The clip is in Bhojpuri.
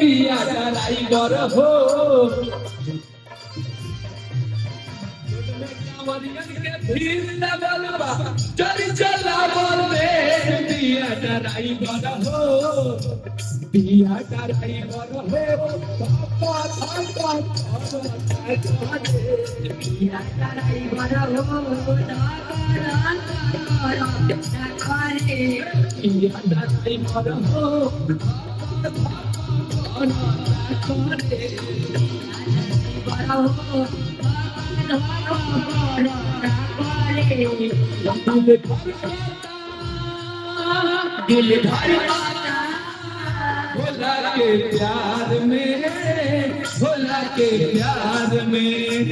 पिया ड्राइवर हो भीड़ लगल बा चली चलावल में पिया ड्राइवर हो पिया ड्राइवर हो पापा पापा पिया ड्राइवर हो पिया ड्राइवर हो दिल धड़कता भोला के प्यार में भोला के प्यार में